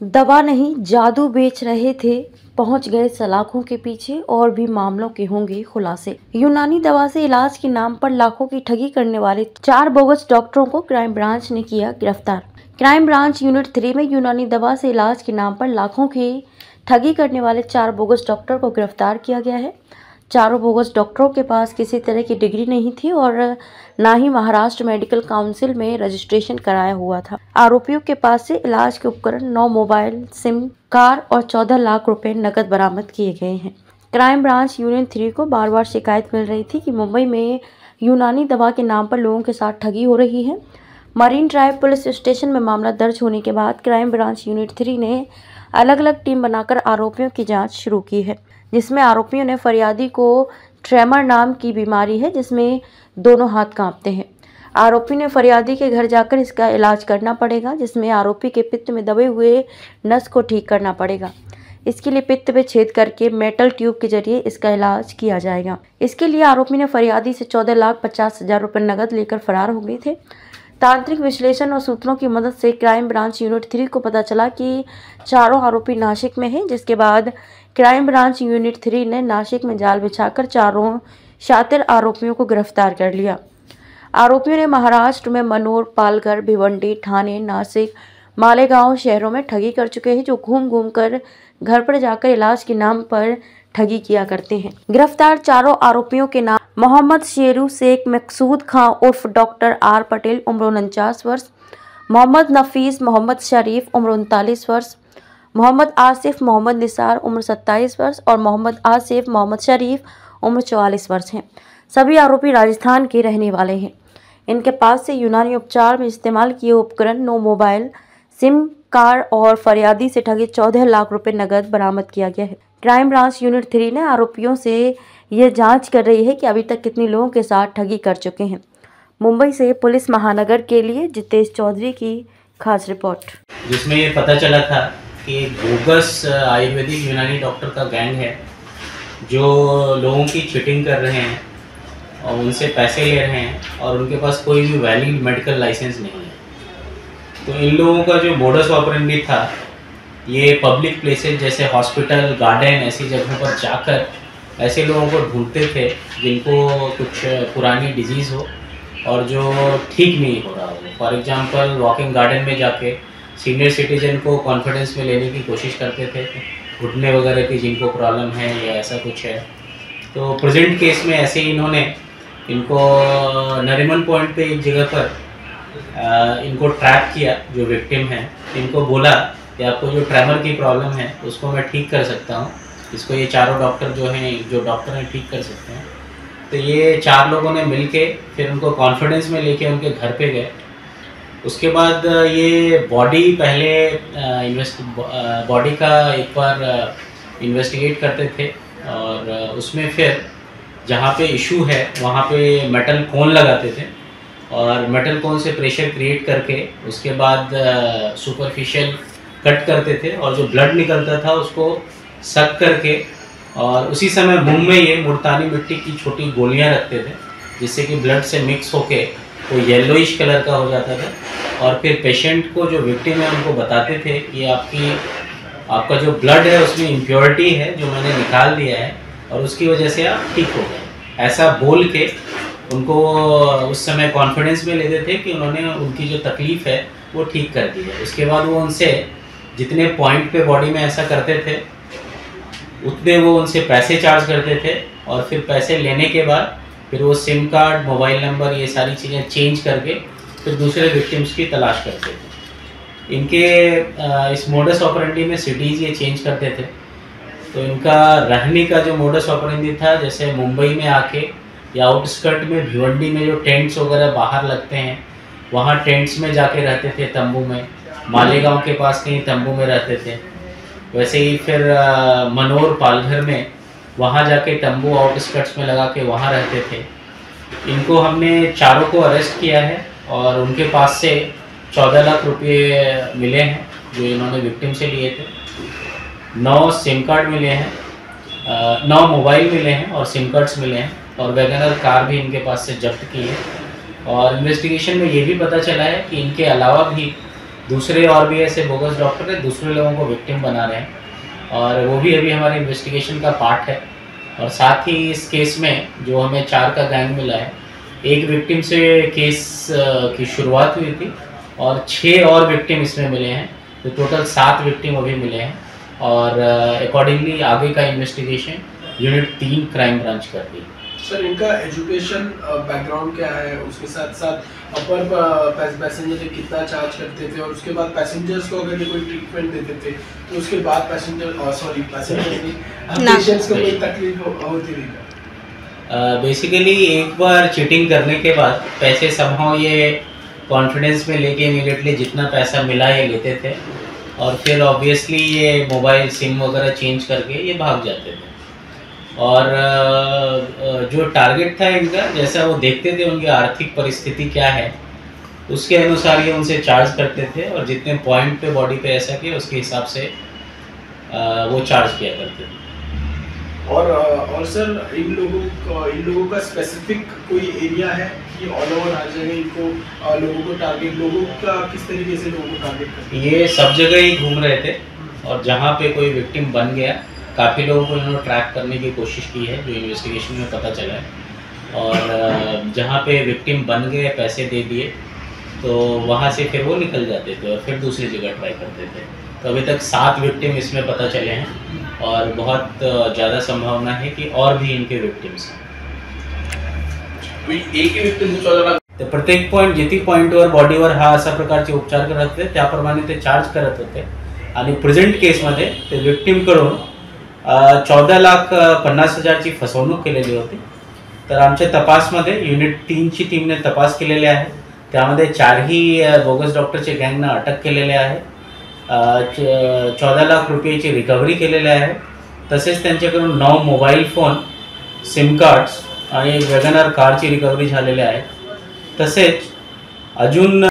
दवा नहीं जादू बेच रहे थे, पहुंच गए सलाखों के पीछे, और भी मामलों के होंगे खुलासे। यूनानी दवा से इलाज के नाम पर लाखों की ठगी करने वाले 4 बोगस डॉक्टरों को क्राइम ब्रांच ने किया गिरफ्तार। क्राइम ब्रांच यूनिट 3 में यूनानी दवा से इलाज के नाम पर लाखों की ठगी करने वाले 4 बोगस डॉक्टर को गिरफ्तार किया गया है। चारों बोगस डॉक्टरों के पास किसी तरह की डिग्री नहीं थी और ना ही महाराष्ट्र मेडिकल काउंसिल में रजिस्ट्रेशन कराया हुआ था। आरोपियों के पास से इलाज के उपकरण, 9 मोबाइल, सिम, कार और 14 लाख रुपए नकद बरामद किए गए हैं। क्राइम ब्रांच यूनिट 3 को बार बार शिकायत मिल रही थी कि मुंबई में यूनानी दवा के नाम पर लोगों के साथ ठगी हो रही है। मरीन ड्राइव पुलिस स्टेशन में मामला दर्ज होने के बाद क्राइम ब्रांच यूनिट 3 ने अलग अलग टीम बनाकर आरोपियों की जांच शुरू की है, जिसमें आरोपियों ने फरियादी को ट्रेमर नाम की बीमारी है जिसमें दोनों हाथ कांपते हैं। आरोपी ने फरियादी के घर जाकर इसका इलाज करना पड़ेगा, जिसमें आरोपी के पित्त में दबे हुए नस को ठीक करना पड़ेगा। इसके लिए पित्त में छेद करके मेटल ट्यूब के जरिए इसका इलाज किया जाएगा। इसके लिए आरोपी ने फरियादी से 14,50,000 रुपये नकद लेकर फरार हो गए थे। तांत्रिक विश्लेषण और सूत्रों की मदद से क्राइम ब्रांच यूनिट 3 को पता चला कि चारों आरोपी नासिक में हैं, जिसके बाद क्राइम ब्रांच यूनिट 3 ने नासिक में जाल बिछाकर चारों शातिर आरोपियों को गिरफ्तार कर लिया। आरोपियों ने महाराष्ट्र में मनोर, पालघर, भिवंडी, ठाणे, नासिक, मालेगांव शहरों में ठगी कर चुके हैं, जो घूम घूम कर घर पर जाकर इलाज के नाम पर ठगी किया करते हैं। गिरफ्तार चारों आरोपियों के नाम मोहम्मद शेरू शेख मकसूद खां उर्फ डॉक्टर आर पटेल उम्र 49 वर्ष, मोहम्मद नफीस मोहम्मद शरीफ उम्र 39 वर्ष, मोहम्मद आसिफ मोहम्मद निसार उम्र 27 वर्ष और मोहम्मद आसिफ मोहम्मद शरीफ उम्र 44 वर्ष हैं। सभी आरोपी राजस्थान के रहने वाले हैं। इनके पास से यूनानी उपचार में इस्तेमाल किए उपकरण, 9 मोबाइल, सिम कार्ड और फरियादी से ठगे 14 लाख रुपए नकद बरामद किया गया है। क्राइम ब्रांच यूनिट 3 ने आरोपियों से यह जांच कर रही है कि अभी तक कितने लोगों के साथ ठगी कर चुके हैं। मुंबई से पुलिस महानगर के लिए जितेश चौधरी की खास रिपोर्ट, जिसमें ये पता चला था कि एक बोगस आयुर्वेदिक यूनानी डॉक्टर का गैंग है जो लोगों की चीटिंग कर रहे हैं और उनसे पैसे ले रहे हैं और उनके पास कोई भी वैलिड मेडिकल लाइसेंस नहीं है। तो इन लोगों का जो मोडस ऑपरेंडी था, ये पब्लिक प्लेसेस जैसे हॉस्पिटल, गार्डन, ऐसी जगहों पर जाकर ऐसे लोगों को ढूंढते थे जिनको कुछ पुरानी डिजीज़ हो और जो ठीक नहीं हो रहा हो। फॉर एग्जांपल, वॉकिंग गार्डन में जाके सीनियर सिटीजन को कॉन्फिडेंस में लेने की कोशिश करते थे, घुटने वगैरह की जिनको प्रॉब्लम है या ऐसा कुछ है। तो प्रेजेंट केस में ऐसे ही इन्होंने इनको नरीमन पॉइंट पे एक जगह पर इनको ट्रैप किया, जो विक्टिम है। इनको बोला कि आपको जो ट्रेमर की प्रॉब्लम है उसको मैं ठीक कर सकता हूँ, इसको ये चारों डॉक्टर जो डॉक्टर हैं ठीक कर सकते हैं। तो ये 4 लोगों ने मिलके फिर उनको कॉन्फिडेंस में लेके उनके घर पे गए। उसके बाद ये बॉडी का एक बार इन्वेस्टिगेट करते थे और उसमें फिर जहाँ पे इशू है वहाँ पे मेटल कोन लगाते थे और मेटल कोन से प्रेशर क्रिएट करके उसके बाद सुपरफिशियल कट करते थे और जो ब्लड निकलता था उसको सक करके और उसी समय मुंह में ये मुल्तानी मिट्टी की छोटी गोलियां रखते थे, जिससे कि ब्लड से मिक्स होके वो येलोइश कलर का हो जाता था। और फिर पेशेंट को, जो विक्टिम है, उनको बताते थे कि आपका जो ब्लड है उसमें इम्प्योरिटी है जो मैंने निकाल दिया है और उसकी वजह से आप ठीक हो गए। ऐसा बोल के उनको उस समय कॉन्फिडेंस में लेते थे कि उन्होंने उनकी जो तकलीफ़ है वो ठीक कर दी है। उसके बाद वो उनसे जितने पॉइंट पे बॉडी में ऐसा करते थे उतने वो उनसे पैसे चार्ज करते थे और फिर पैसे लेने के बाद फिर वो सिम कार्ड, मोबाइल नंबर, ये सारी चीज़ें चेंज करके फिर दूसरे विक्टिम्स की तलाश करते थे। इनके इस मोडस ऑपरेंडी में सिटीज़ ये चेंज करते थे। तो इनका रहने का जो मोडस ऑपरेंडी था, जैसे मुंबई में आके या आउटस्कर्ट में भिवंडी में जो टेंट्स वगैरह बाहर लगते हैं वहाँ टेंट्स में जाके रहते थे, तंबू में। मालेगांव के पास कहीं तंबू में रहते थे। वैसे ही फिर मनोर, पालघर में वहाँ जाके तंबू आउटस्कर्ट्स में लगा के वहाँ रहते थे। इनको हमने चारों को अरेस्ट किया है और उनके पास से 14 लाख रुपये मिले हैं जो इन्होंने विक्टिम से लिए थे। 9 सिम कार्ड मिले हैं, 9 मोबाइल मिले हैं और सिम कार्ड्स मिले हैं और वैगनर कार भी इनके पास से जब्त की है। और इन्वेस्टिगेशन में ये भी पता चला है कि इनके अलावा भी दूसरे और भी ऐसे बोगस डॉक्टर है दूसरे लोगों को विक्टिम बना रहे हैं, और वो भी अभी हमारे इन्वेस्टिगेशन का पार्ट है। और साथ ही इस केस में जो हमें 4 का गैंग मिला है, एक विक्टिम से केस की शुरुआत हुई थी और 6 और विक्टिम इसमें मिले हैं, तो टोटल 7 विक्टिम अभी मिले हैं। और अकॉर्डिंगली आगे का इन्वेस्टिगेशन यूनिट 3 क्राइम ब्रांच करती है। सर, इनका एजुकेशन बैकग्राउंड क्या है, उसके साथ साथ अपर पैसेंजर कितना चार्ज करते थे, और उसके बाद पैसेंजर्स को अगर ये कोई ट्रीटमेंट देते थे तो उसके बाद पैसेंजर्स को कोई तकलीफ होती थी? बेसिकली एक बार चीटिंग करने के बाद पैसे समहाउ ये कॉन्फिडेंस में लेके इमीडिएटली जितना पैसा मिला ये लेते थे, और फिर ऑब्वियसली ये मोबाइल सिम वगैरह चेंज करके ये भाग जाते थे। और जो टारगेट था इनका, जैसा वो देखते थे उनकी आर्थिक परिस्थिति क्या है उसके अनुसार ये उनसे चार्ज करते थे, और जितने पॉइंट पे बॉडी पे ऐसा किया उसके हिसाब से वो चार्ज किया करते थे। और सर, इन लोगों का स्पेसिफिक कोई एरिया है कि ऑल ओवर हर जगह इनको लोगों को टारगेट, लोगों का किस तरीके से लोगों को टारगेट करते हैं? ये सब जगह ही घूम रहे थे, और जहाँ पे कोई विक्टिम बन गया काफ़ी लोगों को इन्होंने ट्रैक करने की कोशिश की है, जो इन्वेस्टिगेशन में पता चला है। और जहाँ पे विक्टिम बन गए, पैसे दे दिए, तो वहाँ से फिर वो निकल जाते थे और फिर दूसरी जगह ट्राई करते थे। तो अभी तक 7 विक्टिम इसमें पता चले हैं, और बहुत ज़्यादा संभावना है कि और भी इनके विक्टिम्स हैं। प्रत्येक पॉइंट जितनी पॉइंटवर बॉडीवर हा अशा प्रकारचे उपचार करत होते, त्याप्रमाणे ते चार्ज करत होते। आणि प्रेझेंट केसमध्ये ते विक्टिमकडून 14,50,000ची फसवणूक केलेली होती। तर आमच्या तपासमध्ये युनिट 3ची टीमने तपास केलेले आहे, त्यामध्ये 4ही बोगस डॉक्टरचे गँगना अटक केलेले आहे। 14 लाख रुपयाची रिकव्हरी केलेली आहे। तसेच त्यांच्याकडून 9 मोबाईल फोन, सिम कार्ड्स आणि वॅगनआर कारची रिकव्हरी झालेली आहे। तसेच अजून